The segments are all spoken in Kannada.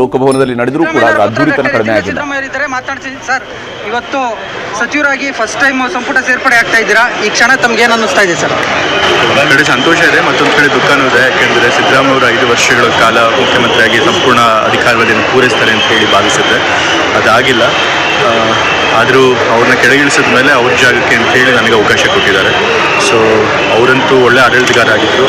ಲೋಕಭವನದಲ್ಲಿ ನಡೆದರೂ ಕೂಡ ಅದರ ಅದ್ದೂರಿತನ ಕಡಿಮೆ ಆಗಿಲ್ಲ. ಮಾತಾಡ್ತೀನಿ ಸರ್, ಇವತ್ತು ಸಚಿವರಾಗಿ ಫಸ್ಟ್ ಟೈಮ್ ಸಂಪುಟ ಸೇರ್ಪಡೆ ಆಗ್ತಾ ಇದ್ದೀರಾ, ಈ ಕ್ಷಣ ತಮ್ಗೆ ಏನು ಅನ್ನಿಸ್ತಾ ಇದೆ ಸರ್? ಒಂದು ಕಡೆ ಸಂತೋಷ ಇದೆ, ಮತ್ತೊಂದು ಕಡೆ ದುಃಖನೂ ಇದೆ. ಯಾಕೆಂದರೆ ಸಿದ್ದರಾಮಯ್ಯ ಅವರು 5 ವರ್ಷಗಳ ಕಾಲ ಮುಖ್ಯಮಂತ್ರಿಯಾಗಿ ಸಂಪೂರ್ಣ ಅಧಿಕಾರವನ್ನು ಪೂರೈಸ್ತಾರೆ ಅಂತ ಹೇಳಿ ಭಾವಿಸಿದ್ದೆ. ಅದಾಗಿಲ್ಲ. ಆದರೂ ಅವ್ರನ್ನ ಕೆಳಗಿಳಿಸಿದ ಮೇಲೆ ಅವ್ರ ಜಾಗಕ್ಕೆ ಅಂತೇಳಿ ನನಗೆ ಅವಕಾಶ ಕೊಟ್ಟಿದ್ದಾರೆ. ಸೊ ಅವರಂತೂ ಒಳ್ಳೆ ಆಡಳಿತಗಾರ ಆಗಿದ್ದರು.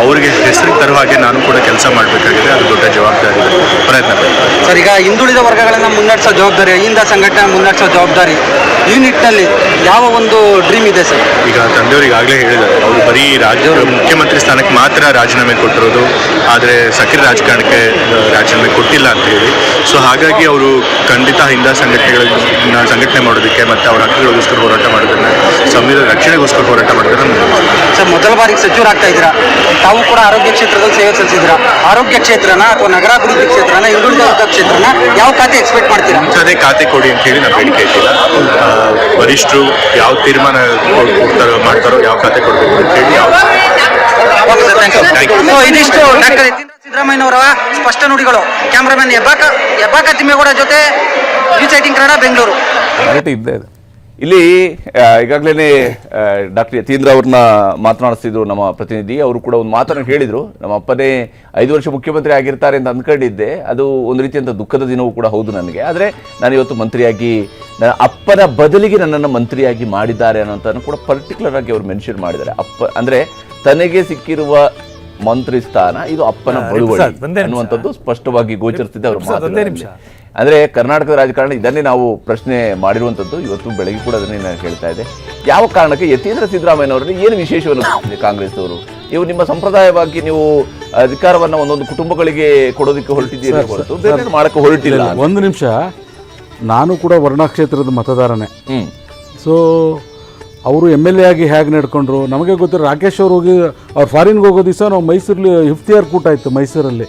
ಅವರಿಗೆ ಹೆಸರಿಗೆ ತರುವ ಹಾಗೆ ನಾನು ಕೂಡ ಕೆಲಸ ಮಾಡಬೇಕಾಗಿದೆ. ಅದು ದೊಡ್ಡ ಜವಾಬ್ದಾರಿ ಇದೆ, ಪ್ರಯತ್ನ ಪಡ್ತಾರೆ ಸರ್. ಈಗ ಹಿಂದುಳಿದ ವರ್ಗಗಳನ್ನು ಮುನ್ನಡೆಸೋ ಜವಾಬ್ದಾರಿ, ಅಹಿಂದ ಸಂಘಟನೆ ಮುನ್ನಡೆಸೋ ಜವಾಬ್ದಾರಿ, ಈ ನಿಟ್ಟಿನಲ್ಲಿ ಯಾವ ಒಂದು ಡ್ರೀಮ್ ಇದೆ ಸರ್? ಈಗ ತಂದೆಯವರು ಈಗಾಗಲೇ ಹೇಳಿದ್ದಾರೆ, ಅವರು ಬರೀ ಮುಖ್ಯಮಂತ್ರಿ ಸ್ಥಾನಕ್ಕೆ ಮಾತ್ರ ರಾಜೀನಾಮೆ ಕೊಟ್ಟಿರೋದು, ಆದರೆ ಸಕ್ರಿಯ ರಾಜಕಾರಣಕ್ಕೆ ರಾಜೀನಾಮೆ ಕೊಟ್ಟಿಲ್ಲ ಅಂತ ಹೇಳಿ. ಸೊ ಹಾಗಾಗಿ ಅವರು ಖಂಡಿತ ಹಿಂದ ಸಂಘಟನೆಗಳನ್ನ ಸಂಘಟನೆ ಮಾಡೋದಕ್ಕೆ ಮತ್ತು ಅವರ ಹಕ್ಕುಗಳಿಗೋಸ್ಕರ ಹೋರಾಟ ಮಾಡೋದನ್ನು, ಸಂವಿಧಾನ ರಕ್ಷಣೆಗೋಸ್ಕರ ಹೋರಾಟ ಮಾಡೋದನ್ನು ಸರ್, ಮೊದಲ ಬಾರಿಗೆ ಸಚಿವರಾಗ್ತಾ ಇದ್ದೀರಾ, ತಾವು ಕೂಡ ಆರೋಗ್ಯ ಕ್ಷೇತ್ರದಲ್ಲಿ ಸೇವೆ ಸಲ್ಲಿಸಿದ್ದೀರಾ. ಆರೋಗ್ಯ ಕ್ಷೇತ್ರನ ಅಥವಾ ನಗರಾಭಿವೃದ್ಧಿ ಕ್ಷೇತ್ರನ, ಹಿಂದುಳಿದ ವರ್ಗ ಕ್ಷೇತ್ರನ ಯಾವ ಖಾತೆ ಎಕ್ಸ್ಪೆಕ್ಟ್ ಮಾಡ್ತೀರಾ? ಇಂಥದೇ ಖಾತೆ ಕೊಡಿ ಅಂತ ಹೇಳಿ ನಾನು ಬೇಡಿಕೆ ಇಟ್ಟಿಲ್ಲ. ವರಿಷ್ಠರು ಯಾವ ತೀರ್ಮಾನ ಮಾಡ್ತಾರೋ, ಯಾವ ಖಾತೆ ಕೊಡಬೇಕು ಅಂತ ಹೇಳಿ ಇದಿಷ್ಟು ಡಾಕ್ಟರ್ ಸಿದ್ದರಾಮಯ್ಯನವರ ಸ್ಪಷ್ಟ ನುಡಿಗಳು. ಕ್ಯಾಮ್ರಾಮನ್ ಹೆಬ್ಬಾಕ ತಿಮ್ಮೇಗೌಡ ಜೊತೆ ನ್ಯೂಸ್18 ಕನ್ನಡ, ಬೆಂಗಳೂರು. ಇಲ್ಲಿ ಈಗಾಗಲೇ ಡಾಕ್ಟರ್ ಯತೀಂದ್ರ ಅವ್ರನ್ನ ಮಾತನಾಡಿಸ್ತಿದ್ರು ನಮ್ಮ ಪ್ರತಿನಿಧಿ. ಅವರು ಕೂಡ ಒಂದು ಮಾತನ್ನು ಹೇಳಿದರು, ನಮ್ಮ ಅಪ್ಪನೇ 5 ವರ್ಷ ಮುಖ್ಯಮಂತ್ರಿ ಆಗಿರ್ತಾರೆ ಅಂತ ಅಂದ್ಕೊಂಡಿದ್ದೆ. ಅದು ಒಂದು ರೀತಿಯಂಥ ದುಃಖದ ದಿನವೂ ಕೂಡ ಹೌದು ನನಗೆ. ಆದರೆ ನಾನು ಇವತ್ತು ಮಂತ್ರಿಯಾಗಿ, ನನ್ನ ಅಪ್ಪನ ಬದಲಿಗೆ ನನ್ನನ್ನು ಮಂತ್ರಿಯಾಗಿ ಮಾಡಿದ್ದಾರೆ ಅನ್ನೋಂಥನ್ನು ಕೂಡ ಪರ್ಟಿಕ್ಯುಲರ್ ಆಗಿ ಅವರು ಮೆನ್ಷನ್ ಮಾಡಿದ್ದಾರೆ. ಅಪ್ಪ ಅಂದರೆ ತನಗೆ ಸಿಕ್ಕಿರುವ ಮಂತ್ರಿ ಸ್ಥಾನ ಇದು ಅಪ್ಪನ ಬಳುವಳಿ ಅನ್ನುವಂಥದ್ದು ಸ್ಪಷ್ಟವಾಗಿ ಗೋಚರಿಸ್ತಿದೆ ಅವರು ಮಾತನಾಡಿದ್ದಾರೆ. ಅಂದರೆ ಕರ್ನಾಟಕದ ರಾಜಕಾರಣ ಇದನ್ನೇ ನಾವು ಪ್ರಶ್ನೆ ಮಾಡಿರುವಂಥದ್ದು. ಇವತ್ತು ಬೆಳಗ್ಗೆ ಕೂಡ ಅದನ್ನೇ ನಾನು ಹೇಳ್ತಾ ಇದ್ದೆ. ಯಾವ ಕಾರಣಕ್ಕೆ ಯತೀಂದ್ರ ಸಿದ್ದರಾಮಯ್ಯನವರಲ್ಲಿ ಏನು ವಿಶೇಷವನ್ನು ಕಾಂಗ್ರೆಸ್ ಅವರು, ನೀವು ನಿಮ್ಮ ಸಂಪ್ರದಾಯವಾಗಿ ನೀವು ಅಧಿಕಾರವನ್ನು ಒಂದೊಂದು ಕುಟುಂಬಗಳಿಗೆ ಕೊಡೋದಕ್ಕೆ ಹೊರಟಿದ್ದೀರಿ ಹೊರತು ಬೇರೆ ಮಾಡಕ್ಕೆ ಹೊರಟಿಲ್ಲ. ಒಂದು ನಿಮಿಷ, ನಾನು ಕೂಡ ವರ್ಣ ಕ್ಷೇತ್ರದ ಮತದಾರನೇ. ಸೊ ಅವರು MLA ಆಗಿ ಹೇಗೆ ನಡ್ಕೊಂಡ್ರು ನಮಗೆ ಗೊತ್ತಿರೋ. ರಾಕೇಶ್ ಅವ್ರು ಅವ್ರು ಫಾರಿನ್ಗೆ ಹೋಗೋ ದಿವಸ ನಾವು ಮೈಸೂರಲ್ಲಿ ಇಫ್ತಿಯಾರ್ ಕೂಟ ಇತ್ತು, ಮೈಸೂರಲ್ಲಿ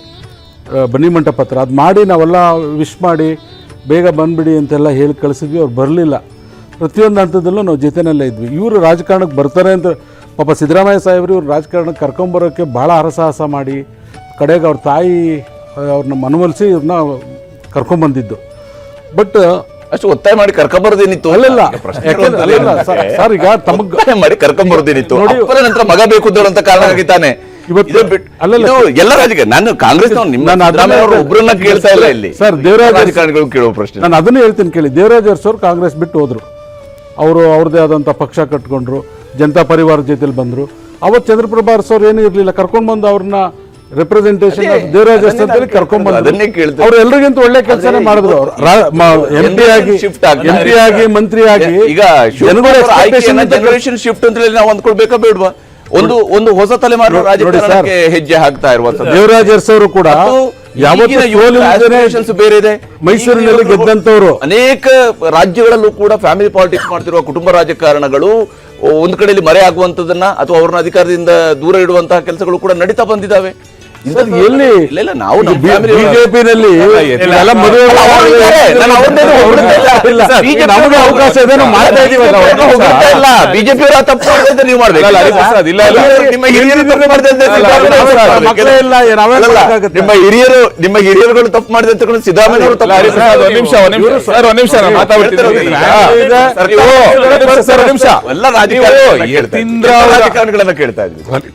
ಬನ್ನಿ ಮಂಟಪ ಹತ್ರ. ಅದು ಮಾಡಿ ನಾವೆಲ್ಲ ವಿಶ್ ಮಾಡಿ ಬೇಗ ಬಂದುಬಿಡಿ ಅಂತೆಲ್ಲ ಹೇಳಿ ಕಳಿಸಿದ್ವಿ. ಅವ್ರು ಬರಲಿಲ್ಲ. ಪ್ರತಿಯೊಂದು ಹಂತದಲ್ಲೂ ನಾವು ಜೊತೆಯಲ್ಲೇ ಇದ್ವಿ. ಇವರು ರಾಜಕಾರಣಕ್ಕೆ ಬರ್ತಾರೆ ಅಂತ ಪಾಪ ಸಿದ್ದರಾಮಯ್ಯ ಸಾಹೇಬ್ರು ಇವ್ರು ರಾಜಕಾರಣಕ್ಕೆ ಕರ್ಕೊಂಬರೋಕ್ಕೆ ಭಾಳ ಹರಸಾಹಸ ಮಾಡಿ ಕಡೆಗೆ ಅವ್ರ ತಾಯಿ ಅವ್ರನ್ನ ಮನವೊಲಿಸಿ ಇವ್ರನ್ನ ಕರ್ಕೊಂಬಂದಿದ್ದು. ಬಟ್ ಅಷ್ಟು ಒತ್ತಾಯ ಮಾಡಿ ಕರ್ಕೊಂಬರೋದೇನಿತ್ತು? ಅಲ್ಲ ಸರ್, ಈಗ ತಮಗೆ ಮಾಡಿ ಕರ್ಕೊಂಬರೋದೇನಿತ್ತು? ನಂತರ ಮಗ ಬೇಕು ಅಂತ ಕಾರಣ ತಾನೆ ಇವತ್ತು ಎಲ್ಲ ರಾಜಕೀಯ. ನಾನು ಕಾಂಗ್ರೆಸ್ ಒಬ್ಬರನ್ನ ಕೇಳ್ತಾ ಇಲ್ಲ ಇಲ್ಲಿ ಸರ್. ದೇವರಾಜ್ ರಾಜಕಾರಣಿಗಳು ಕೇಳುವ ಪ್ರಶ್ನೆ ನಾನು ಅದನ್ನೇ ಹೇಳ್ತೀನಿ ಕೇಳಿ. ದೇವರಾಜ್ ಅರಸು ಕಾಂಗ್ರೆಸ್ ಬಿಟ್ಟು ಹೋದ್ರು. ಅವರು ಅವ್ರದ್ದೇ ಆದಂಥ ಪಕ್ಷ ಕಟ್ಕೊಂಡ್ರು, ಜನತಾ ಪರಿವಾರ ಜೊತೆಲಿ ಬಂದರು. ಅವತ್ತು ಚಂದ್ರಪ್ರಭಾ ಅರಸು ಅವ್ರು ಏನೂ ಇರಲಿಲ್ಲ, ಕರ್ಕೊಂಡು ಬಂದು ಅವ್ರನ್ನ ರೆಪ್ರೆಸೆಂಟೇಷನ್ ದೇವರಾಜ್ ಅರಸು ಅಂತ ಕರ್ಕೊಂಡ್ ಬಂದ್ರು. ಅವ್ರು ಎಲ್ರಿಗಿಂತ ಒಳ್ಳೆ ಕೆಲಸನೇ ಮಾಡಿದ್ರು. MP ಆಗಿ ಮಂತ್ರಿ ಆಗಿ ಈಗ ಜನರೇಷನ್ ಶಿಫ್ಟ್ ಅಂತ ನಾವು ಅಂದ್ಕೊಳ್ಬೇಕಾ ಬೇಡವಾ? ಒಂದು ಹೊಸ ತಲೆಮಾರು ರಾಜಕಾರಣಕ್ಕೆ ಹೆಜ್ಜೆ ಹಾಕ್ತಾ ಇರುವಂತದ್ದು. ದೇವರಾಜ್ ಅರಸು ಅವರು ಕೂಡ ಬೇರೆ ಇದೆ. ಮೈಸೂರಿನಲ್ಲಿ ಗೆದ್ದಂತವ್ರು ಅನೇಕ ರಾಜ್ಯಗಳಲ್ಲೂ ಕೂಡ ಫ್ಯಾಮಿಲಿ ಪಾಲಿಟಿಕ್ಸ್ ಮಾಡ್ತಿರುವ ಕುಟುಂಬ ರಾಜಕಾರಣಗಳು ಒಂದ್ ಕಡೆಯಲ್ಲಿ ಮರೆ ಆಗುವಂತದನ್ನ ಅಥವಾ ಅವ್ರನ್ನ ಅಧಿಕಾರದಿಂದ ದೂರ ಇಡುವಂತಹ ಕೆಲಸಗಳು ಕೂಡ ನಡೀತಾ ಬಂದಿದ್ದಾವೆ. ಎಲ್ಲಿ ನಾವು ಬಿಜೆಪಿನಲ್ಲಿ ನಮಗೆ ಅವಕಾಶ ಇದೆ, ನಾವು ಮಾಡ್ತಾ ಇದೀವಿ. ಬಿಜೆಪಿ ತಪ್ಪು ನೀವು ಮಾಡ್ಬೇಕು. ನಿಮ್ಮ ಹಿರಿಯರುಗಳು ತಪ್ಪು ಮಾಡಿದೆ ಅಂತ ಸಿದ್ದರಾಮಯ್ಯ ಅವರು ಎಲ್ಲ ರಾಜಕಾರಣಿಗಳನ್ನ ಕೇಳ್ತಾ ಇದ್ವಿ.